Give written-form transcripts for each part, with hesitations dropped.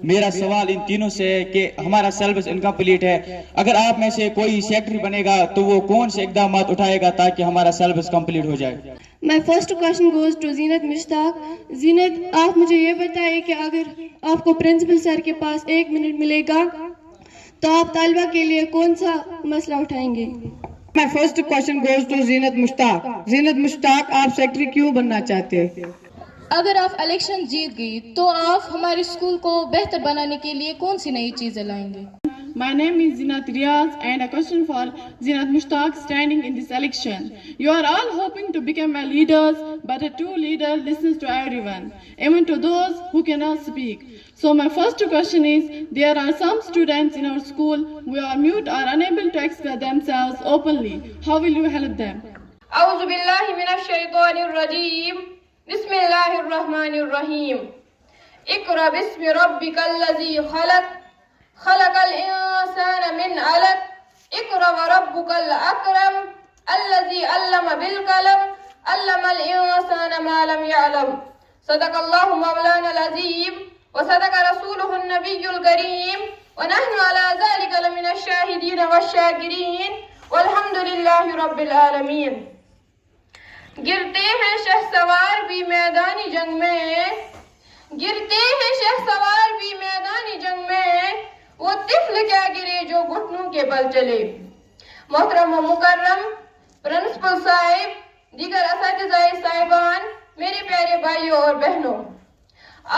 میرا سوال ان تینوں سے ہے کہ ہمارا سلیبس انکمپلیٹ ہے، اگر آپ میں سے کوئی سیکٹری بنے گا تو وہ کون سے اقدامات اٹھائے گا تاکہ ہمارا سلیبس کمپلیٹ ہو جائے؟ My first question goes to زینت مشتاق. زینت، آپ مجھے یہ بتائیں کہ اگر آپ کو پرنسپل سر کے پاس 1 منٹ ملے گا تو آپ طالبہ کے لیے کون سا مسئلہ اٹھائیں گے؟ My first question goes to زینت مشتاق. زینت مشتاق، آپ سیکٹری کیوں بننا چاہتے ہیں؟ اگر آپ الیکشن جیت گئی تو آپ ہمارے اسکول کو بہتر بنانے کے لیے کون سی نئی چیزیں لائیں گے؟ My name is Zinat Riyaz and a question for Zinat Mushtaq standing in this election. You are all hoping to become a leaders, but a true leader listens to everyone, even to those who cannot speak. So my first question is, there are some students in our school who are mute or unable to express themselves openly. How will you help them? اعوذ باللہ من الشیطان الرجیم بسم اللہ الرحمن الرحیم اقرأ باسم ربک الذی خلق خلق الانسان من علق اقرأ وربک الاکرم الذی علم بالقلم علم الانسان ما لم يعلم صدق اللہ مولانا العظیم وصدق رسولہ النبی الکریم ونحن على ذلك لمن الشاہدین والشاکرین والحمد للہ رب العالمین. گرتے ہیں شہسوار بھی میدانی جنگ میں، گرتے ہیں شہسوار بھی میدانی جنگ میں، وہ طفل کیا گرے جو گھٹنوں کے بل چلے. محترم و مکرم پرنسپل صاحب، دیگر اساتذہ صاحبان، میرے پیارے بھائیوں اور بہنوں،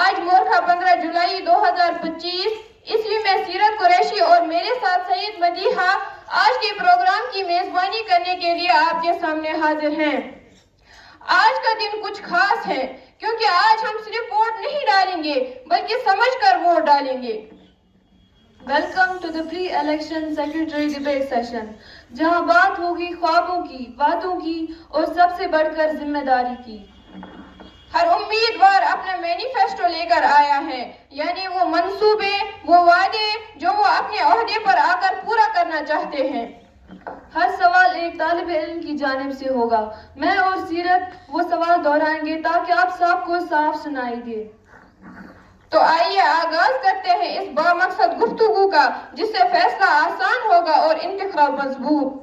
آج مورخہ 15 جولائی 2025 عیسوی میں سیرت قریشی اور میرے ساتھ سعید مدیحہ آج کے پروگرام کی میزبانی کرنے کے لیے آپ کے سامنے حاضر ہیں. آج کا دن کچھ خاص ہے کیونکہ آج ہم صرف ووٹ نہیں ڈالیں گے بلکہ سمجھ کر ووٹ ڈالیں گے. Welcome to the pre election secretary debate session, جہاں بات ہوگی خوابوں کی، باتوں کی اور سب سے بڑھ کر ذمہ داری کی. ہر امیدوار اپنا مینیفیسٹو لے کر آیا ہے، یعنی وہ منصوبے، وہ وعدے جو وہ اپنے عہدے پر آ کر پورا کرنا چاہتے ہیں. ہر سوال ایک طالب علم کی جانب سے ہوگا. میں اور سیرت وہ سوال دہرائیں گے تاکہ آپ سب کو صاف سنائی دے. تو آئیے آغاز کرتے ہیں اس بامقصد گفتگو کا، جس سے فیصلہ آسان ہوگا اور انتخاب مضبوط.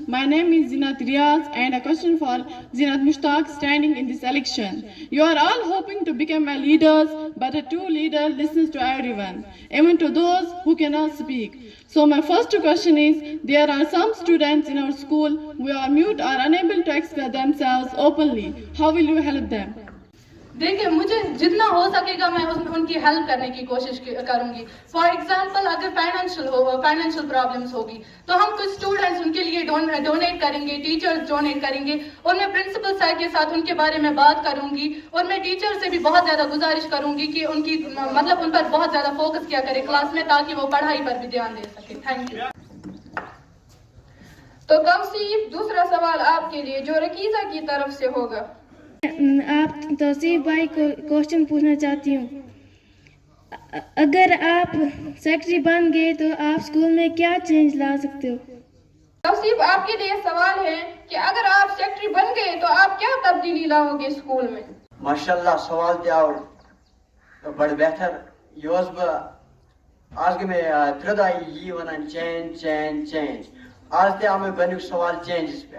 My name is Zinat Riyaz and a question for Zinat Mushtaq standing in this election. You are all hoping to become a leaders, but a true leader listens to everyone, even to those who cannot speak. So my first question is, there are some students in our school who are mute or unable to express themselves openly. How will you help them? دیکھیں، مجھے جتنا ہو سکے گا میں ان کی help کرنے کی کوشش کروں گی. فار ایگزامپل، اگر فائنینشیل پرابلمس ہوگی تو ہم کچھ اسٹوڈنٹس ان کے لیے ڈونیٹ کریں گے، ٹیچرز ڈونیٹ کریں گے، اور میں پرنسپل سر کے ساتھ ان کے بارے میں بات کروں گی. اور میں ٹیچر سے بھی بہت زیادہ گزارش کروں گی کہ ان کی ان پر بہت زیادہ فوکس کیا کرے کلاس میں، تاکہ وہ پڑھائی پر بھی دھیان دے سکے. Thank you. تو توصیف دوسرا سوال آپ کے لیے جو رکیزہ کی طرف سے ہوگا. آپ توصیف بھائی کو کوشچن پوچھنا چاہتی ہوں. اگر آپ سیکرٹری بن گئے تو آپ اسکول میں کیا چینج لا سکتے ہو؟ توصیف، آپ کے لیے سوال ہے کہ اگر آپ سیکرٹری بن گئے تو آپ کیا تبدیلی لاؤ گے اسکول میں؟ ماشاءاللہ سوال تہ آو بڑ بہتر. یہ آج گئی میں 3 دہ یہ ونان چینج چینج چینج. آج تہ آو مے گۄڈنیُک سوال چینجس پہ.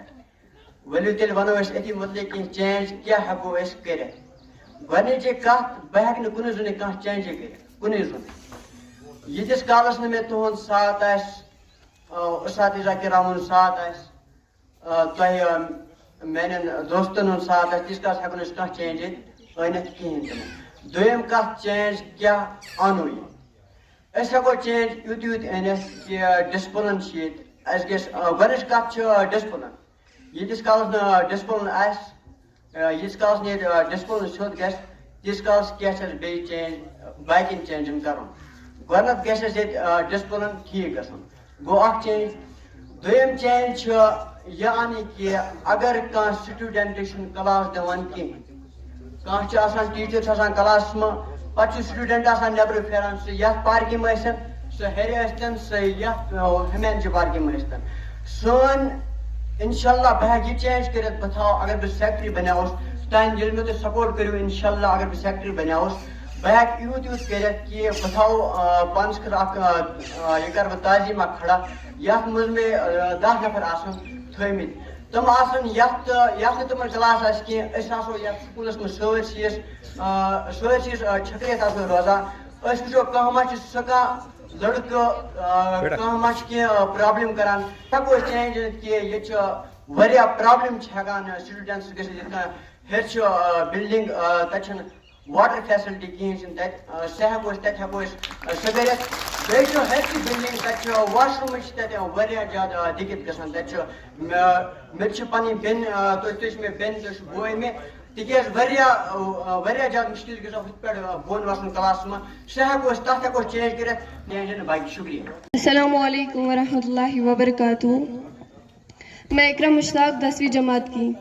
ؤلِو تیٚلہِ وَنو أسۍ أتی متعلق کینٛہہ چینج کیٛاہ ہٮ۪کو أسۍ کٔرِتھ. گۄڈنِچی کَتھ، بہٕ ہٮ۪کہٕ نہٕ کُنُے زوٚنُے کانٛہہ چینجے کٔرِتھ، کُنُے زوٚنُے. ییٖتِس کالس نہٕ مےٚ تُہُنٛد ساتھ آسہِ، اساتذہ کِرام ہُنٛد ساتھ آسہِ، تۄہہِ میانٮ۪ن دوستن ہُنٛد ساتھ آسہِ، تیٖتِس کالس ہٮ۪کو نہٕ أسۍ کانٛہہ چینج ییٚتہِ أنِتھ کِہیٖنۍ تہِ نہٕ. دوٚیِم کَتھ، چینج کیٛاہ اَنو یہِ؟ أسۍ ہٮ۪کو چینج یُتھ یُتھ أنِتھ کہِ ڈِسپٕلن چھِ ییٚتہِ. اَسہِ گژھِ گۄڈنِچ کَتھ چھِ ڈِسپٕلن. ییٖتِس کالس نہٕ ڈِسپٕلن آسہِ، ییٖتِس کالس نہٕ ییٚتہِ ڈِسپٕلن سیوٚد گژھِ، تیٖتِس کالس کیٛاہ چھِ اَسہِ بیٚیہِ چینج باقین چینجن کَرُن. گۄڈنٮ۪تھ گژھِ اَسہِ ییٚتہِ ڈِسپٕلن ٹھیٖک گژھُن، گوٚو اکھ چینج. دوٚیِم چینج چھُ یہِ اَنٕنۍ کہِ اگر کانٛہہ سٹوٗڈنٹ چھُنہٕ کلاس دِوان کِہیٖنۍ، کانٛہہ چھُ آسان ٹیٖچر چھُ آسان کلاسس منٛز، پتہٕ چھُ سٹوٗڈنٹ آسان نٮ۪برٕ پھیران، سُہ یتھ پارکہِ منٛز ٲسِن، سُہ ہیٚرِ ٲسۍتن، سُہ یتھ ہُمینچہِ پارکہِ منٛز ٲسۍتن. سٲنۍ انشاءاللہ بہٕ ہٮ۪کہٕ یہِ چینج کٔرِتھ. بہٕ تھاوٕ، اگر بہٕ سیکرٹری بنیوس، تانۍ ییٚلہِ مےٚ تُہۍ سپورٹ کٔرِو انشاءاللہ، اگر بہٕ سیکرٹری بنیوس، بہت یوت کرت کہ بہ تھو پانس خٲطرٕ یہ کر بہ تعلیٖم اکھ کھڑا یتھ منٛز مےٚ 10 نفر آسن تھٲمٕتۍ تم آسن یتھ نہٕ تمن کلاس آسہِ کینٛہہ أسۍ آسو یتھ سکوٗلس منٛز سٲرسٕے چھٔکرِتھ آسو روزان أسۍ وٕچھو کانٛہہ ما چھُ سُہ کانٛہہ لڑکہٕ کانٛہہ ما چھُ کینٛہہ پرابلم کران ہٮ۪کو أسۍ چینج أنِتھ کہِ ییٚتہِ چھِ واریاہ پرابلم چھِ ہٮ۪کان سٹوڈنٹس گٔژھِتھ یِتھ کٔنۍ ہیٚرِ چھُ بِلڈنگ تتہِ چھنہٕ واٹر فیسلٹی کِہیٖنۍ چھِنہٕ تتہِ سُہ ہٮ۪کو أسۍ تتہِ ہٮ۪کو أسۍ سُہ کٔرِتھ بیٚیہِ چھُ ہیٚرِ بِلڈنگ تتہِ چھُ واش روٗمٕچ چھِ تتہِ واریاہ زیادٕ دِقت گژھان تتہِ چھُ مےٚ چھِ پنٕنۍ بیٚنہِ تُہۍ چھِ مےٚ بیٚنہِ تُہۍ چھُ بوے مےٚ تِکیٛازِ واریاہ زیادٕ مُشکل گژھان ہُتھ پٲٹھۍ بۄن وسُن کلاسس منٛز سُہ ہٮ۪کو أسۍ تتھ ہٮ۪کو أسۍ چینج کٔرِتھ چینج باقی شُکریہ. السلام علیکم ورحمۃ اللہ وبرکاتہ. میں اکرم مشتاق 10ویں جماعت کی.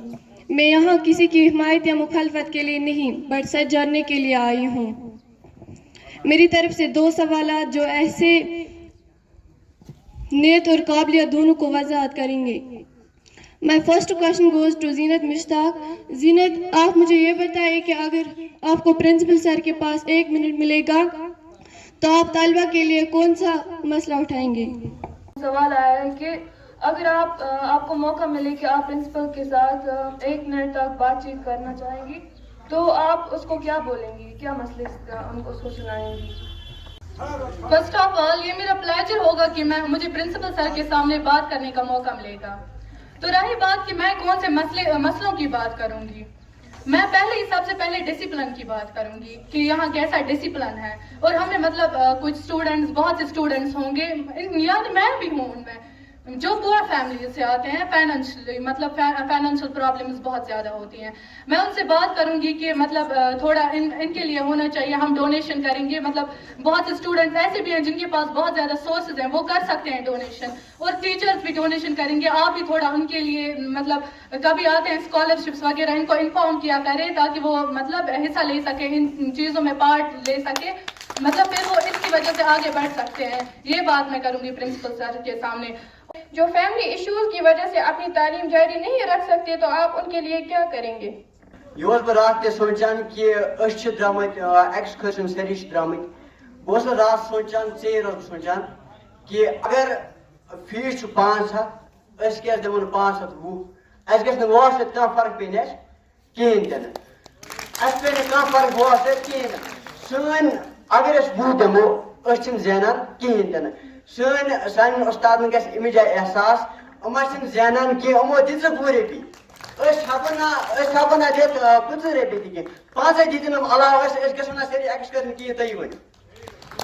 میں یہاں کسی کی حمایت یا مخالفت کے لیے نہیں بٹ سچ جاننے کے لیے آئی ہوں. میری طرف سے 2 سوالات جو ایسے نیت اور قابلیت دونوں کو وضاحت کریں گے. My first question goes to زینت مشتاق. زینت, آپ مجھے یہ بتائیں کہ اگر آپ کو پرنسپل سر کے پاس 1 منٹ ملے گا تو آپ طالبہ کے لیے کون سا مسئلہ اٹھائیں گے؟ سوال آیا ہے کہ اگر آپ کو موقع ملے کہ آپ پرنسپل کے ساتھ 1 منٹ تک بات چیت کرنا چاہیں گی تو آپ اس کو کیا بولیں گی, کیا مسئلے ان کو سنائیں گی؟ فرسٹ آف آل یہ میرا پلیجر ہوگا کہ مجھے پرنسپل سر کے سامنے بات کرنے کا موقع ملے گا. تو رہی بات کہ میں کون سے مسئلوں کی بات کروں گی, میں سب سے پہلے ڈسپلن کی بات کروں گی کہ یہاں کیسا ڈسپلن ہے. اور ہمیں مطلب کچھ اسٹوڈنٹس, بہت سے اسٹوڈنٹس ہوں گے, یعنی میں بھی ہوں ان میں, جو پورا فیملی سے آتے ہیں, فائنینشیل پرابلمس بہت زیادہ ہوتی ہیں. میں ان سے بات کروں گی کہ مطلب تھوڑا ان کے لیے ہونا چاہیے, ہم ڈونیشن کریں گے. مطلب بہت سے اسٹوڈنٹس ایسے بھی ہیں جن کے پاس بہت زیادہ سورسز ہیں, وہ کر سکتے ہیں ڈونیشن, اور ٹیچرز بھی ڈونیشن کریں گے. آپ بھی تھوڑا ان کے لیے مطلب کبھی آتے ہیں اسکالرشپس وغیرہ, ان کو انفارم کیا کریں تاکہ وہ مطلب حصہ لے سکیں, ان چیزوں میں پارٹ لے سکے, مطلب پھر وہ اس کی وجہ سے آگے بڑھ سکتے ہیں. یہ بات میں کروں گی پرنسپل سر کے سامنے. جو فیملی ایشوز کی وجہ سے اپنی تعلیم جاری نہیں رکھ سکتے تو آپ ان کے لیے کیا کریں گے؟ یہ بہ رات تہ سوچان کہ درامت ایکسکرشن ساری درامت, بہت رات سوچان ژیر سوچان کہ اگر فیس 500 اس کیٛازِ دِمو 520, اس گژھِ نہٕ وہس سۭتۍ کانٛہہ فرق پیٚنۍ اَسہِ کِہیٖنۍ تہِ نہٕ, اَسہِ پیٚیہِ نہٕ کانٛہہ فرق وہس سۭتۍ کِہیٖنۍ نہٕ. سٲنۍ اگر أسۍ 20 دِمو أسۍ چھِنہٕ زینان کِہیٖنۍ تہِ نہٕ. سانٮ۪ن اُستادن گژھِ اَمہِ جایہِ احساس یِم چھِنہٕ زینان کینٛہہ, یِمو دِژ 20 رۄپیہِ, أسۍ ہٮ۪کو نہٕ دِتھ 50 رۄپیہِ تہِ کینٛہہ, 5 دِتِنۍ یِم علاوٕ اَسہِ, أسۍ گژھو نہٕ سٲری ایکسکرشن کِہیٖنۍ, تُہۍ ؤنِو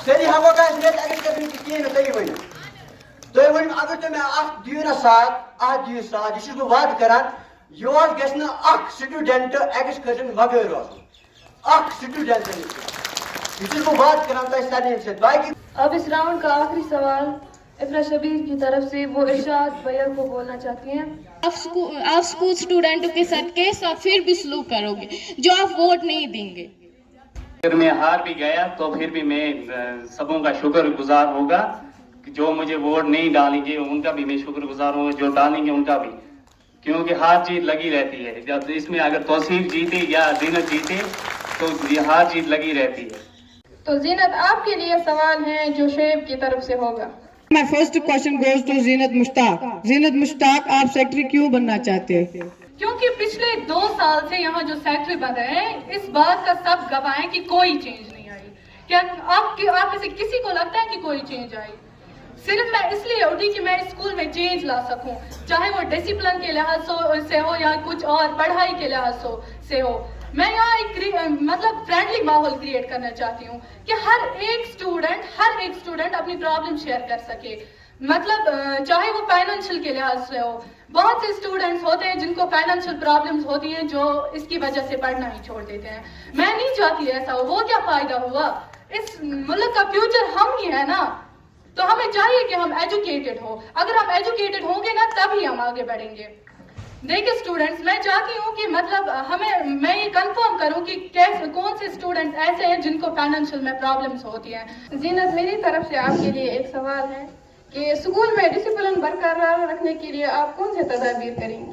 سٲری ہٮ۪کو نہٕ أسۍ دِتھ ایکسکرشن کِہیٖنۍ نہٕ, تُہۍ ؤنِو اگر تُہۍ مےٚ اکھ دِیِو نا ساتھ یہِ چھُس بہٕ وعدٕ کران, یور گژھِ نہٕ اکھ سٹوڈنٹ ایکسکرشن وغٲر روزُن, اکھ سٹوڈنٹ یہ چھُس بہٕ وعدٕ کران تۄہہِ سارنٕے سۭتۍ. باقی اب اس راؤنڈ کا آخری سوال افرا شبیر کی طرف سے, وہ ارشاد بھیا کو بولنا چاہتی ہیں. آپ اسکول اسٹوڈنٹوں کے ساتھ کیسا پھر بھی سلوک کرو گے جو آپ ووٹ نہیں دیں گے؟ اگر میں ہار بھی گیا تو پھر بھی میں سبوں کا شکر گزار ہوگا, جو مجھے ووٹ نہیں ڈالیں گے ان کا بھی میں شکر گزار ہوں, جو ڈالیں گے ان کا بھی, کیونکہ ہار جیت لگی رہتی ہے. جب اس میں اگر توصیف جیتے یا زینت جیتے تو یہ ہار جیت لگی رہتی ہے. تو زینت آپ کے لیے سوال ہے جو شعیب کی طرف سے ہوگا. My first question goes to زینت مشتاق. زینت مشتاق, آپ سیکٹری کیوں بننا چاہتے ہیں؟ کیونکہ پچھلے 2 سال سے یہاں جو سیکٹری بن رہے ہیں, اس بات کا سب گواہ ہیں کہ کوئی چینج نہیں آئی. کیا آپ میں سے کسی کو لگتا ہے کہ کوئی چینج آئی؟ صرف میں اس لیے اٹھی کہ میں اسکول میں چینج لا سکوں, چاہے وہ ڈسپلن کے لحاظ سے ہو یا کچھ اور پڑھائی کے لحاظ سے ہو. میں یہاں ایک مطلب فرینڈلی ماحول کریٹ کرنا چاہتی ہوں کہ ہر ایک اسٹوڈنٹ اپنی پرابلم شیئر کر سکے, مطلب چاہے وہ فائنینشیل کے لحاظ سے ہو. بہت سے اسٹوڈنٹس ہوتے ہیں جن کو فائنینشیل پرابلمس ہوتی ہیں جو اس کی وجہ سے پڑھنا ہی چھوڑ دیتے ہیں. میں نہیں چاہتی ایسا ہو, وہ کیا فائدہ ہوا, اس ملک کا فیوچر ہم ہی ہے نا. تو ہمیں چاہیے کہ ہم ایجوکیٹڈ ہو, اگر ہم ایجوکیٹڈ ہوں گے نا تبھی ہم آگے بڑھیں گے. دیکھیں اسٹوڈنٹس, میں چاہتی ہوں کہ مطلب میں یہ کنفرم کروں کہ کون سے اسٹوڈنٹ ایسے ہیں جن کو فائنینشیل میں پرابلمس ہوتی ہیں. زینت, میری طرف سے آپ کے لیے ایک سوال ہے کہ اسکول میں ڈسپلن برقرار رکھنے کے لیے آپ کون سے تدابیر کریں گے؟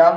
10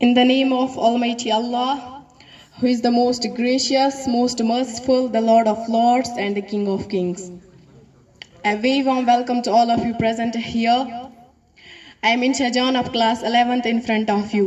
In the name of Almighty Allah, who is the most gracious, most merciful, the Lord of Lords and the King of Kings. A very warm welcome to all of you present here. I am Insha John of class 11th in front of you.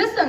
Listen,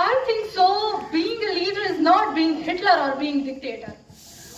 I think so. Being a leader is not being Hitler or being dictator.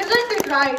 Isn't it right?